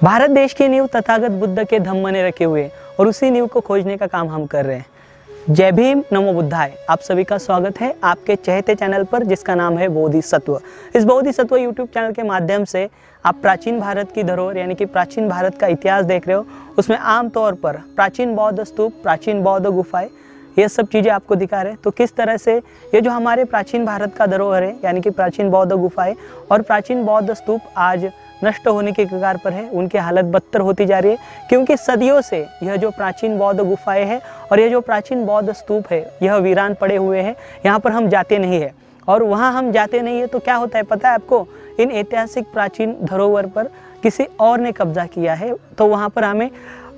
भारत देश की नींव तथागत बुद्ध के धम्म ने रखे हुए और उसी नींव को खोजने का काम हम कर रहे हैं। जय भीम, नमो बुद्धाय। आप सभी का स्वागत है आपके चहेते चैनल पर जिसका नाम है बोधिसत्व। इस बोधिसत्व यूट्यूब चैनल के माध्यम से आप प्राचीन भारत की धरोहर यानी कि प्राचीन भारत का इतिहास देख रहे हो। उसमें आमतौर पर प्राचीन बौद्ध स्तूप, प्राचीन बौद्ध गुफाएं, ये सब चीज़ें आपको दिखा रहे हैं। तो किस तरह से ये जो हमारे प्राचीन भारत का धरोहर है यानी कि प्राचीन बौद्ध गुफाएं और प्राचीन बौद्ध स्तूप आज नष्ट होने के कगार पर है, उनकी हालत बदतर होती जा रही है। क्योंकि सदियों से यह जो प्राचीन बौद्ध गुफाएं हैं और यह जो प्राचीन बौद्ध स्तूप है यह वीरान पड़े हुए हैं। यहाँ पर हम जाते नहीं है और वहाँ हम जाते नहीं है तो क्या होता है पता है आपको? इन ऐतिहासिक प्राचीन धरोहर पर किसी और ने कब्जा किया है। तो वहाँ पर हमें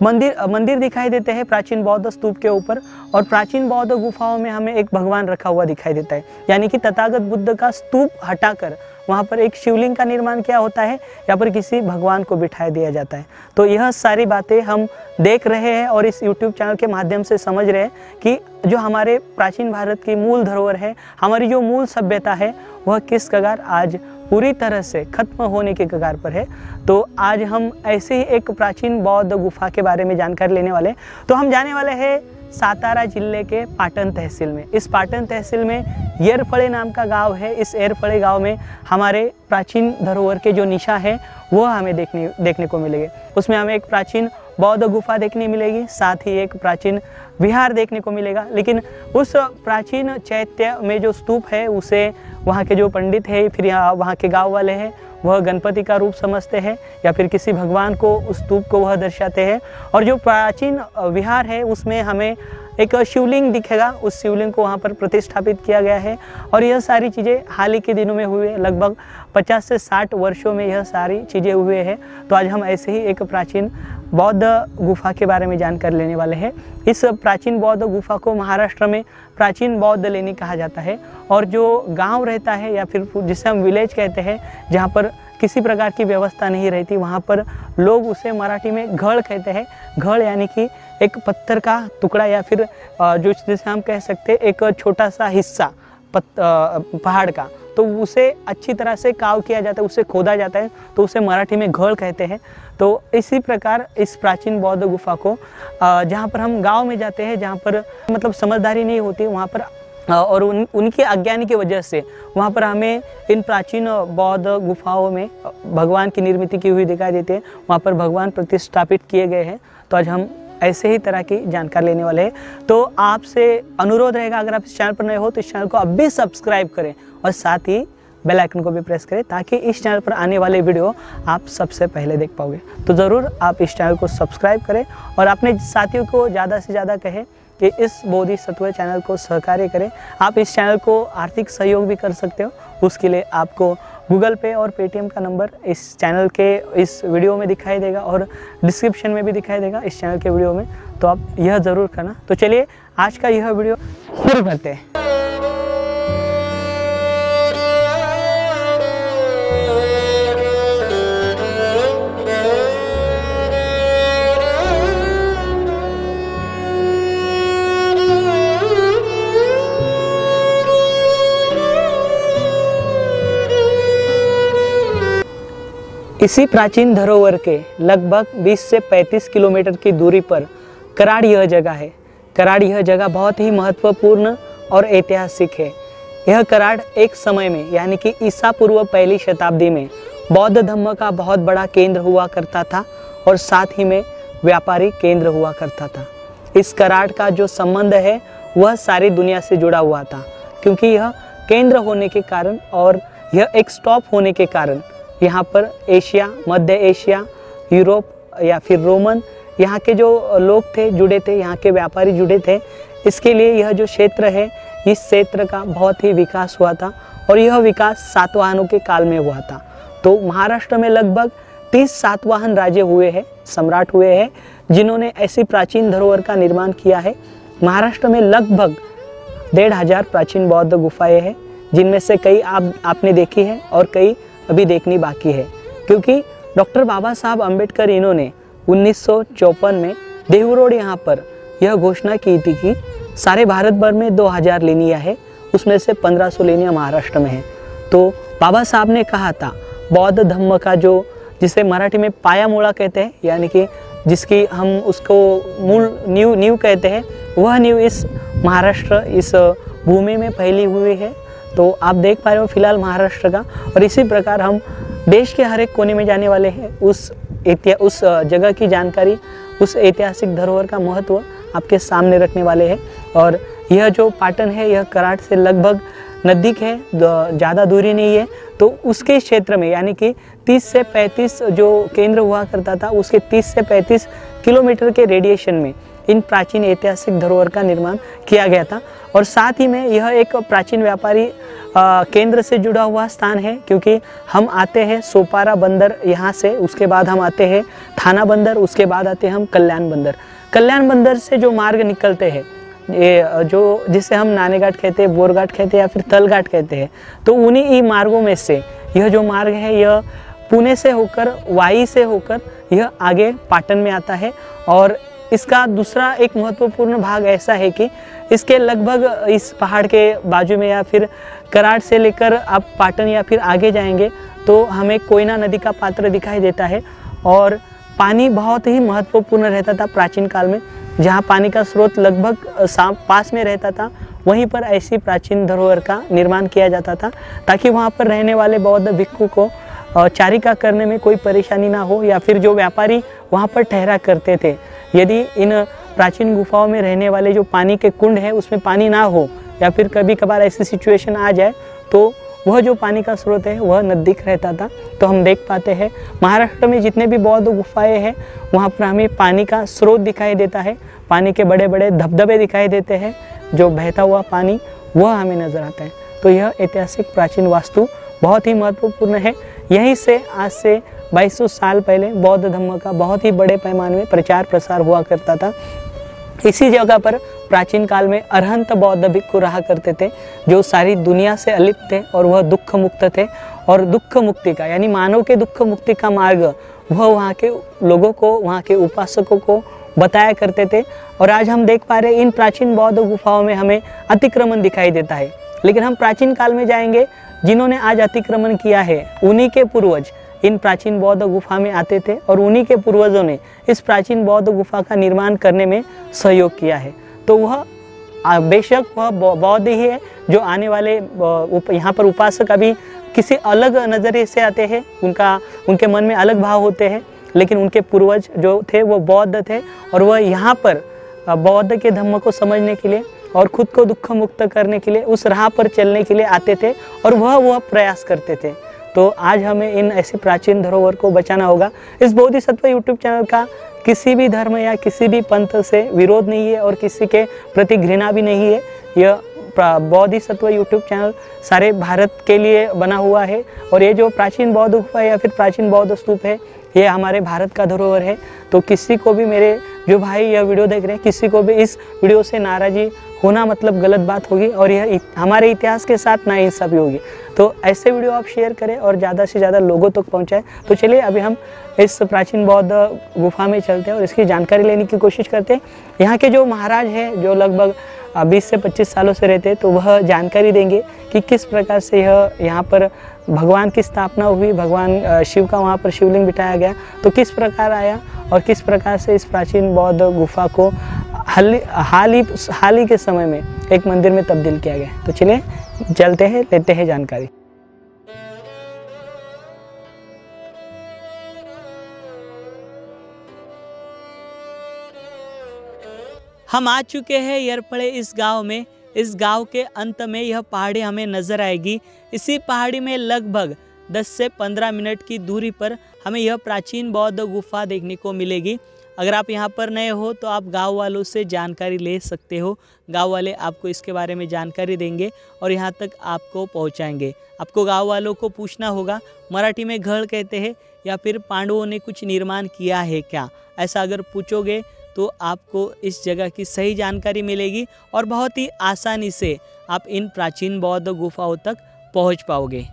मंदिर दिखाई देते हैं प्राचीन बौद्ध स्तूप के ऊपर, और प्राचीन बौद्ध गुफाओं में हमें एक भगवान रखा हुआ दिखाई देता है। यानी कि तथागत बुद्ध का स्तूप हटाकर वहाँ पर एक शिवलिंग का निर्माण किया होता है, या पर किसी भगवान को बिठाया दिया जाता है। तो यह सारी बातें हम देख रहे हैं और इस YouTube चैनल के माध्यम से समझ रहे हैं कि जो हमारे प्राचीन भारत की मूल धरोहर है, हमारी जो मूल सभ्यता है, वह किस कगार आज पूरी तरह से खत्म होने के कगार पर है। तो आज हम ऐसे ही एक प्राचीन बौद्ध गुफा के बारे में जानकारी लेने वाले हैं। तो हम जाने वाले हैं सातारा जिले के पाटन तहसील में। इस पाटन तहसील में येरफळे नाम का गांव है। इस येरफळे गांव में हमारे प्राचीन धरोहर के जो निशा है वह हमें देखने को मिलेंगे। उसमें हमें एक प्राचीन बौद्ध गुफा देखने मिलेगी, साथ ही एक प्राचीन विहार देखने को मिलेगा। लेकिन उस प्राचीन चैत्य में जो स्तूप है उसे वहाँ के जो पंडित है, फिर यहाँ वहाँ के गांव वाले हैं, वह गणपति का रूप समझते हैं या फिर किसी भगवान को उस स्तूप को वह दर्शाते हैं। और जो प्राचीन विहार है उसमें हमें एक शिवलिंग दिखेगा, उस शिवलिंग को वहाँ पर प्रतिष्ठापित किया गया है। और यह सारी चीज़ें हाल ही के दिनों में हुए, लगभग 50 से 60 वर्षों में यह सारी चीज़ें हुए हैं। तो आज हम ऐसे ही एक प्राचीन बौद्ध गुफा के बारे में जानकारी लेने वाले हैं। इस प्राचीन बौद्ध गुफा को महाराष्ट्र में प्राचीन बौद्ध लेनी कहा जाता है। और जो गांव रहता है या फिर जिसे हम विलेज कहते हैं, जहां पर किसी प्रकार की व्यवस्था नहीं रहती, वहां पर लोग उसे मराठी में घड़ कहते हैं। घड़ यानी कि एक पत्थर का टुकड़ा या फिर जो जिसे हम कह सकते हैं एक छोटा सा हिस्सा पहाड़ का, तो उसे अच्छी तरह से काव किया जाता है, उसे खोदा जाता है, तो उसे मराठी में घड़ कहते हैं। तो इसी प्रकार इस प्राचीन बौद्ध गुफा को जहाँ पर हम गांव में जाते हैं, जहाँ पर मतलब समझदारी नहीं होती वहाँ पर, और उनके अज्ञान की वजह से वहाँ पर हमें इन प्राचीन बौद्ध गुफाओं में भगवान की निर्मित की हुई दिखाई देती है। वहाँ पर भगवान प्रतिष्ठापित किए गए हैं। तो आज हम ऐसे ही तरह की जानकारी लेने वाले हैं। तो आपसे अनुरोध रहेगा, अगर आप इस चैनल पर नए हो तो इस चैनल को अब भी सब्सक्राइब करें और साथ ही बेल आइकन को भी प्रेस करें, ताकि इस चैनल पर आने वाले वीडियो आप सबसे पहले देख पाओगे। तो ज़रूर आप इस चैनल को सब्सक्राइब करें और अपने साथियों को ज़्यादा से ज़्यादा कहें कि इस बोधिसत्व चैनल को सहकार्य करें। आप इस चैनल को आर्थिक सहयोग भी कर सकते हो। उसके लिए आपको गूगल पे और पेटीएम का नंबर इस चैनल के इस वीडियो में दिखाई देगा और डिस्क्रिप्शन में भी दिखाई देगा इस चैनल के वीडियो में। तो आप यह ज़रूर करना। तो चलिए आज का यह वीडियो शुरू करते हैं। इसी प्राचीन धरोहर के लगभग 20 से 35 किलोमीटर की दूरी पर कराड़ यह जगह है। कराड़ यह जगह बहुत ही महत्वपूर्ण और ऐतिहासिक है। यह कराड़ एक समय में यानी कि ईसा पूर्व पहली शताब्दी में बौद्ध धर्म का बहुत बड़ा केंद्र हुआ करता था और साथ ही में व्यापारी केंद्र हुआ करता था। इस कराड़ का जो संबंध है वह सारी दुनिया से जुड़ा हुआ था, क्योंकि यह केंद्र होने के कारण और यह एक स्टॉप होने के कारण यहाँ पर एशिया, मध्य एशिया, यूरोप या फिर रोमन यहाँ के जो लोग थे जुड़े थे, यहाँ के व्यापारी जुड़े थे। इसके लिए यह जो क्षेत्र है, इस क्षेत्र का बहुत ही विकास हुआ था और यह विकास सातवाहनों के काल में हुआ था। तो महाराष्ट्र में लगभग 30 सातवाहन राजे हुए हैं, सम्राट हुए हैं, जिन्होंने ऐसी प्राचीन धरोहर का निर्माण किया है। महाराष्ट्र में लगभग 1500 प्राचीन बौद्ध गुफाएँ हैं, जिनमें से कई आपने देखी है और कई अभी देखनी बाकी है। क्योंकि डॉक्टर बाबा साहब अम्बेडकर इन्होंने 1954 में देहू रोड यहाँ पर यह घोषणा की थी कि सारे भारत भर में 2000 लेनियाँ है, उसमें से 1500 लेनियाँ महाराष्ट्र में है। तो बाबा साहब ने कहा था बौद्ध धम्म का जो जिसे मराठी में पायामोळा कहते हैं, यानी कि जिसकी हम उसको मूल नींव कहते हैं, वह नींव इस महाराष्ट्र, इस भूमि में फैली हुई है। तो आप देख पा रहे हो फिलहाल महाराष्ट्र का, और इसी प्रकार हम देश के हर एक कोने में जाने वाले हैं, उस जगह की जानकारी, उस ऐतिहासिक धरोहर का महत्व आपके सामने रखने वाले हैं। और यह जो पाटन है यह कराड़ से लगभग नज़दीक है, ज़्यादा दूरी नहीं है। तो उसके क्षेत्र में यानी कि 30 से 35 जो केंद्र हुआ करता था, उसके 30 से 35 किलोमीटर के रेडिएशन में इन प्राचीन ऐतिहासिक धरोहर का निर्माण किया गया था। और साथ ही में यह एक प्राचीन व्यापारी केंद्र से जुड़ा हुआ स्थान है, क्योंकि हम आते हैं सोपारा बंदर यहाँ से, उसके बाद हम आते हैं थाना बंदर, उसके बाद आते हैं हम कल्याण बंदर। कल्याण बंदर से जो मार्ग निकलते हैं, ये जो जिसे हम नानेघाट कहते हैं, बोरघाट कहते हैं या फिर तलघाट कहते हैं, तो उन्हीं ही मार्गों में से यह जो मार्ग है यह पुणे से होकर, वाई से होकर यह आगे पाटन में आता है। और इसका दूसरा एक महत्वपूर्ण भाग ऐसा है कि इसके लगभग इस पहाड़ के बाजू में या फिर कराड़ से लेकर आप पाटन या फिर आगे जाएंगे तो हमें कोयना नदी का पात्र दिखाई देता है। और पानी बहुत ही महत्वपूर्ण रहता था प्राचीन काल में, जहाँ पानी का स्रोत लगभग पास में रहता था, वहीं पर ऐसी प्राचीन धरोहर का निर्माण किया जाता था, ताकि वहाँ पर रहने वाले बौद्ध भिक्षु को चारिका करने में कोई परेशानी ना हो, या फिर जो व्यापारी वहाँ पर ठहरा करते थे, यदि इन प्राचीन गुफाओं में रहने वाले जो पानी के कुंड है उसमें पानी ना हो, या फिर कभी कभार ऐसी सिचुएशन आ जाए, तो वह जो पानी का स्रोत है वह नज़दीक रहता था। तो हम देख पाते हैं महाराष्ट्र में जितने भी बौद्ध गुफाएं हैं वहाँ पर हमें पानी का स्रोत दिखाई देता है, पानी के बड़े बड़े धबधबे दिखाई देते हैं, जो बहता हुआ पानी वह हमें नज़र आता है। तो यह ऐतिहासिक प्राचीन वास्तु बहुत ही महत्वपूर्ण है। यहीं से आज से 2200 साल पहले बौद्ध धर्म का बहुत ही बड़े पैमाने में प्रचार प्रसार हुआ करता था। इसी जगह पर प्राचीन काल में अरहंत बौद्ध भिक्षु रहा करते थे, जो सारी दुनिया से अलिप्त थे और वह दुख मुक्त थे। और दुख मुक्ति का यानी मानव के दुख मुक्ति का मार्ग वह वहाँ के लोगों को, वहाँ के उपासकों को बताया करते थे। और आज हम देख पा रहे इन प्राचीन बौद्ध गुफाओं में हमें अतिक्रमण दिखाई देता है, लेकिन हम प्राचीन काल में जाएंगे, जिन्होंने आज अतिक्रमण किया है उन्हीं के पूर्वज इन प्राचीन बौद्ध गुफा में आते थे, और उन्हीं के पूर्वजों ने इस प्राचीन बौद्ध गुफा का निर्माण करने में सहयोग किया है। तो वह बेशक वह बौद्ध ही है, जो आने वाले यहाँ पर उपासक अभी किसी अलग नज़रिए से आते हैं, उनके मन में अलग भाव होते हैं, लेकिन उनके पूर्वज जो थे वो बौद्ध थे, और वह यहाँ पर बौद्ध के धर्म को समझने के लिए और खुद को दुख मुक्त करने के लिए उस राह पर चलने के लिए आते थे, और वह प्रयास करते थे। तो आज हमें इन ऐसे प्राचीन धरोहर को बचाना होगा। इस बोधिसत्व यूट्यूब चैनल का किसी भी धर्म या किसी भी पंथ से विरोध नहीं है और किसी के प्रति घृणा भी नहीं है। यह बोधिसत्व यूट्यूब चैनल सारे भारत के लिए बना हुआ है, और ये जो प्राचीन बौद्ध गुफा या फिर प्राचीन बौद्ध स्तूप है ये हमारे भारत का धरोहर है। तो किसी को भी, मेरे जो भाई यह वीडियो देख रहे हैं, किसी को भी इस वीडियो से नाराज़ी होना मतलब गलत बात होगी, और यह हमारे इतिहास के साथ नाइंसाफ़ी होगी। तो ऐसे वीडियो आप शेयर करें और ज़्यादा से ज़्यादा लोगों तक पहुँचाएं। तो चलिए अभी हम इस प्राचीन बौद्ध गुफा में चलते हैं और इसकी जानकारी लेने की कोशिश करते हैं। यहाँ के जो महाराज हैं, जो लगभग 20 से 25 सालों से रहते हैं, तो वह जानकारी देंगे कि किस प्रकार से यह यहाँ पर भगवान की स्थापना हुई, भगवान शिव का वहाँ पर शिवलिंग बिठाया गया, तो किस प्रकार आया और किस प्रकार से इस प्राचीन बौद्ध गुफा को हाल ही के समय में एक मंदिर में तब्दील किया गया। तो चलिए चलते हैं, लेते हैं जानकारी। हम आ चुके हैं यरपड़े इस गांव में। इस गांव के अंत में यह पहाड़ी हमें नज़र आएगी। इसी पहाड़ी में लगभग 10 से 15 मिनट की दूरी पर हमें यह प्राचीन बौद्ध गुफा देखने को मिलेगी। अगर आप यहाँ पर नए हो तो आप गांव वालों से जानकारी ले सकते हो। गांव वाले आपको इसके बारे में जानकारी देंगे और यहाँ तक आपको पहुँचाएंगे। आपको गांव वालों को पूछना होगा मराठी में घर कहते हैं या फिर पांडवों ने कुछ निर्माण किया है क्या, ऐसा अगर पूछोगे तो आपको इस जगह की सही जानकारी मिलेगी और बहुत ही आसानी से आप इन प्राचीन बौद्ध गुफाओं तक पहुंच पाओगे।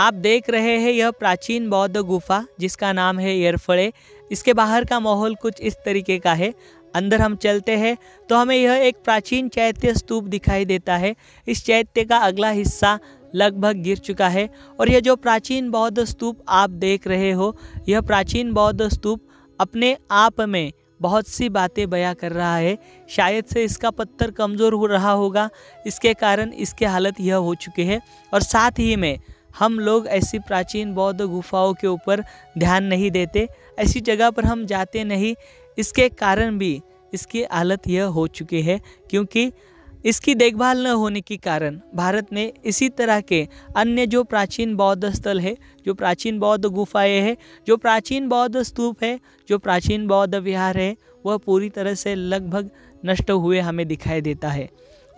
आप देख रहे हैं यह प्राचीन बौद्ध गुफा जिसका नाम है येरफळे। इसके बाहर का माहौल कुछ इस तरीके का है। अंदर हम चलते हैं तो हमें यह एक प्राचीन चैत्य स्तूप दिखाई देता है। इस चैत्य का अगला हिस्सा लगभग गिर चुका है और यह जो प्राचीन बौद्ध स्तूप आप देख रहे हो, यह प्राचीन बौद्ध स्तूप अपने आप में बहुत सी बातें बयां कर रहा है। शायद से इसका पत्थर कमज़ोर हो रहा होगा, इसके कारण इसकी हालत यह हो चुकी है। और साथ ही में हम लोग ऐसी प्राचीन बौद्ध गुफाओं के ऊपर ध्यान नहीं देते, ऐसी जगह पर हम जाते नहीं, इसके कारण भी इसकी हालत यह हो चुकी है। क्योंकि इसकी देखभाल न होने के कारण भारत ने इसी तरह के अन्य जो प्राचीन बौद्ध स्थल है, जो प्राचीन बौद्ध गुफाएं हैं, जो प्राचीन बौद्ध स्तूप है, जो प्राचीन बौद्ध विहार है, वह पूरी तरह से लगभग नष्ट हुए हमें दिखाई देता है।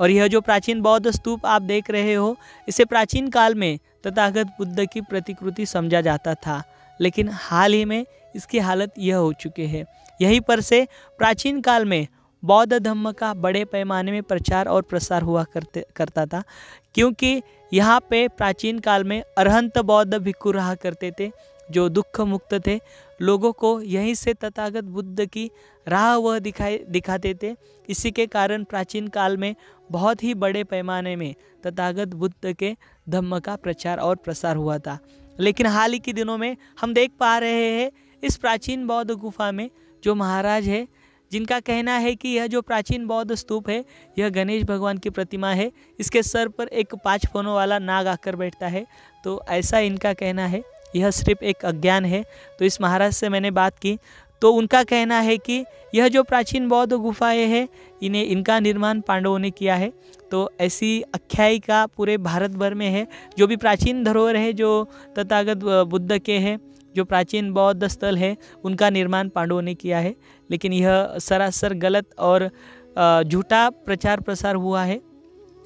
और यह जो प्राचीन बौद्ध स्तूप आप देख रहे हो, इसे प्राचीन काल में तथागत बुद्ध की प्रतिकृति समझा जाता था, लेकिन हाल ही में इसकी हालत यह हो चुकी है। यहीं पर से प्राचीन काल में बौद्ध धर्म का बड़े पैमाने में प्रचार और प्रसार हुआ करता था। क्योंकि यहाँ पे प्राचीन काल में अरहंत बौद्ध भिक्खु रहा करते थे, जो दुख मुक्त थे। लोगों को यहीं से तथागत बुद्ध की राह वह दिखाते थे। इसी के कारण प्राचीन काल में बहुत ही बड़े पैमाने में तथागत बुद्ध के धम्म का प्रचार और प्रसार हुआ था। लेकिन हाल ही के दिनों में हम देख पा रहे हैं इस प्राचीन बौद्ध गुफा में जो महाराज है, जिनका कहना है कि यह जो प्राचीन बौद्ध स्तूप है, यह गणेश भगवान की प्रतिमा है। इसके सर पर एक 5 फनों वाला नाग आकर बैठता है, तो ऐसा इनका कहना है। यह सिर्फ एक अज्ञान है। तो इस महाराज से मैंने बात की तो उनका कहना है कि यह जो प्राचीन बौद्ध गुफाएं हैं, इनका निर्माण पांडवों ने किया है। तो ऐसी आख्यायिका पूरे भारत भर में है। जो भी प्राचीन धरोहर है जो तथागत बुद्ध के हैं, जो प्राचीन बौद्ध स्थल है, उनका निर्माण पांडवों ने किया है। लेकिन यह सरासर गलत और झूठा प्रचार प्रसार हुआ है।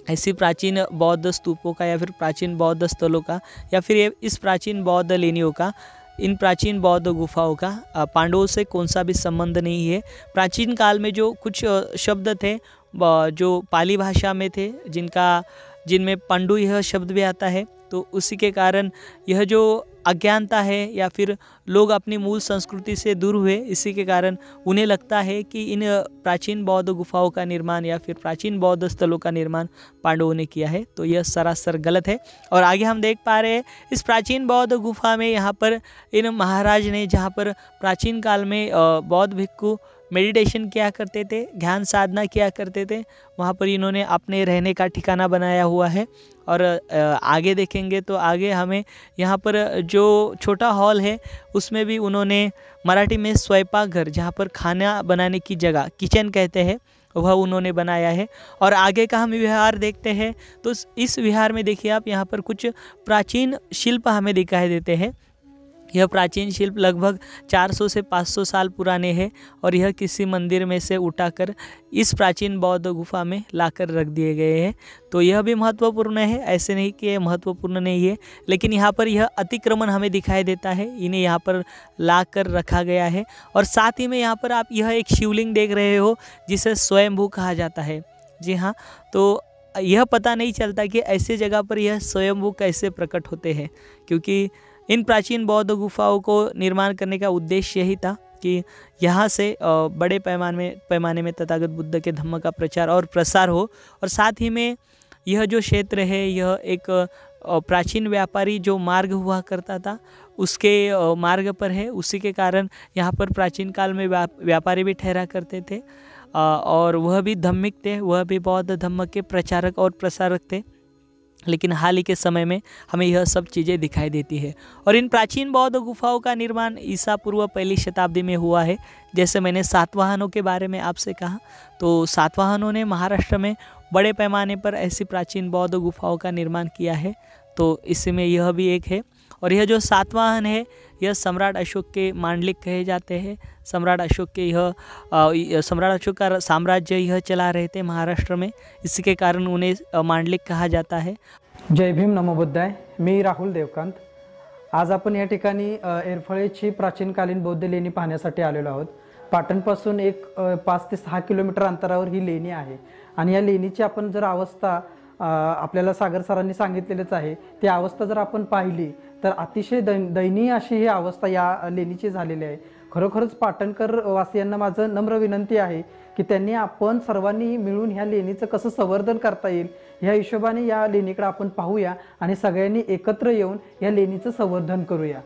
ऐसी प्राचीन बौद्ध स्तूपों का या फिर प्राचीन बौद्ध स्थलों का या फिर इस प्राचीन बौद्ध लेनियों का, इन प्राचीन बौद्ध गुफाओं का पांडवों से कौन सा भी संबंध नहीं है। प्राचीन काल में जो कुछ शब्द थे जो पाली भाषा में थे, जिनमें पांडु यह शब्द भी आता है, तो उसी के कारण यह जो अज्ञानता है या फिर लोग अपनी मूल संस्कृति से दूर हुए, इसी के कारण उन्हें लगता है कि इन प्राचीन बौद्ध गुफाओं का निर्माण या फिर प्राचीन बौद्ध स्थलों का निर्माण पांडवों ने किया है। तो यह सरासर गलत है। और आगे हम देख पा रहे हैं इस प्राचीन बौद्ध गुफा में यहाँ पर इन महाराज ने, जहाँ पर प्राचीन काल में बौद्ध भिक्खु मेडिटेशन किया करते थे, ध्यान साधना किया करते थे, वहाँ पर इन्होंने अपने रहने का ठिकाना बनाया हुआ है। और आगे देखेंगे तो आगे हमें यहाँ पर जो छोटा हॉल है उसमें भी उन्होंने मराठी में स्वयंपाक घर, जहाँ पर खाना बनाने की जगह किचन कहते हैं, वह उन्होंने बनाया है। और आगे का हम विहार देखते हैं तो इस विहार में देखिए आप, यहाँ पर कुछ प्राचीन शिल्प हमें दिखाई देते हैं। यह प्राचीन शिल्प लगभग 400 से 500 साल पुराने हैं और यह किसी मंदिर में से उठाकर इस प्राचीन बौद्ध गुफा में लाकर रख दिए गए हैं। तो यह भी महत्वपूर्ण है, ऐसे नहीं कि यह महत्वपूर्ण नहीं है, लेकिन यहाँ पर यह अतिक्रमण हमें दिखाई देता है, इन्हें यहाँ पर लाकर रखा गया है। और साथ ही में यहाँ पर आप यह एक शिवलिंग देख रहे हो जिसे स्वयंभू कहा जाता है। जी हाँ, तो यह पता नहीं चलता कि ऐसे जगह पर यह स्वयंभू कैसे प्रकट होते हैं, क्योंकि इन प्राचीन बौद्ध गुफाओं को निर्माण करने का उद्देश्य यही था कि यहाँ से बड़े पैमाने में तथागत बुद्ध के धम्म का प्रचार और प्रसार हो। और साथ ही में यह जो क्षेत्र है, यह एक प्राचीन व्यापारी जो मार्ग हुआ करता था उसके मार्ग पर है। उसी के कारण यहाँ पर प्राचीन काल में व्यापारी भी ठहरा करते थे और वह भी धार्मिक थे, वह भी बौद्ध धम्म के प्रचारक और प्रसारक थे। लेकिन हाल ही के समय में हमें यह सब चीज़ें दिखाई देती है। और इन प्राचीन बौद्ध गुफाओं का निर्माण ईसा पूर्व 1ली शताब्दी में हुआ है। जैसे मैंने सातवाहनों के बारे में आपसे कहा, तो सातवाहनों ने महाराष्ट्र में बड़े पैमाने पर ऐसी प्राचीन बौद्ध गुफाओं का निर्माण किया है। तो इसमें यह भी एक है। और यह जो सातवाहन है, यह सम्राट अशोक के मांडलिक कहे जाते हैं। सम्राट अशोक का साम्राज्य यह चला रहे थे महाराष्ट्र में, इसी के कारण उन्हें मांडलिक कहा जाता है। जय भीम, नमो बुद्धाय। मी राहुल देवकांत। आज आपण या ठिकाणी येरफळेची प्राचीनकालीन बौद्ध लेणी पाहण्यासाठी आलेलो आहोत। पाटणपासून एक 5 ते 6 किलोमीटर अंतरावर ही लेणी आहे आणि या लेणीची आपण जर अवस्था आपल्याला सागर सरांनी सांगितलेलंच आहे, ती अवस्था जर आपण पाहिली तर अतिशय दयनीय अशी ही अवस्था या लेणीची झालेली आहे. खरोखरच पाटणकर वासियांना माझं नम्र विनंती आहे की त्यांनी आपण सर्वांनी मिळून ह्या लेणीचं कसं संवर्धन करता येईल ह्या हिशोबाने या लेणीकडे आपण पाहूया आणि सगळ्यांनी एकत्र येऊन या लेणीचं संवर्धन करूया.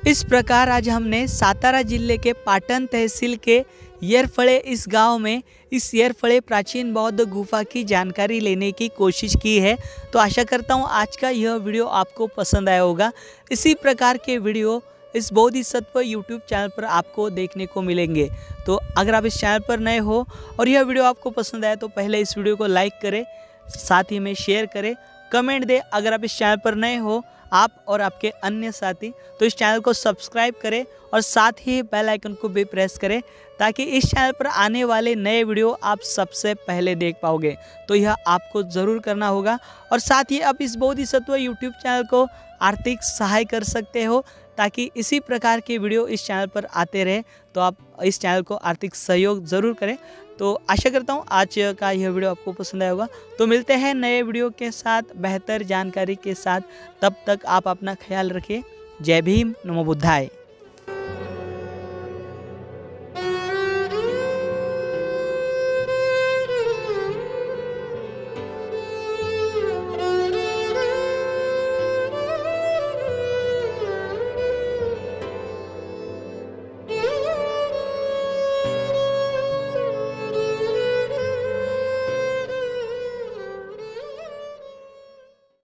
इस प्रकार आज हमने सातारा जिले के पाटन तहसील के येरफड़े इस गांव में इस येरफड़े प्राचीन बौद्ध गुफा की जानकारी लेने की कोशिश की है. तो आशा करता हूं आज का यह वीडियो आपको पसंद आया होगा. इसी प्रकार के वीडियो इस बोधिसत्व यूट्यूब चैनल पर आपको देखने को मिलेंगे. तो अगर आप इस चैनल पर नए हो और यह वीडियो आपको पसंद आया तो पहले इस वीडियो को लाइक करें, साथ ही में शेयर करें, कमेंट दें. अगर आप इस चैनल पर नए हो आप और आपके अन्य साथी तो इस चैनल को सब्सक्राइब करें और साथ ही बेल आइकन को भी प्रेस करें ताकि इस चैनल पर आने वाले नए वीडियो आप सबसे पहले देख पाओगे. तो यह आपको ज़रूर करना होगा. और साथ ही आप इस बोधिसत्व यूट्यूब चैनल को आर्थिक सहाय कर सकते हो ताकि इसी प्रकार के वीडियो इस चैनल पर आते रहे. तो आप इस चैनल को आर्थिक सहयोग ज़रूर करें. तो आशा करता हूँ आज का यह वीडियो आपको पसंद आया होगा. तो मिलते हैं नए वीडियो के साथ बेहतर जानकारी के साथ. तब तक आप अपना ख्याल रखिए. जय भीम, नमो बुद्धाय.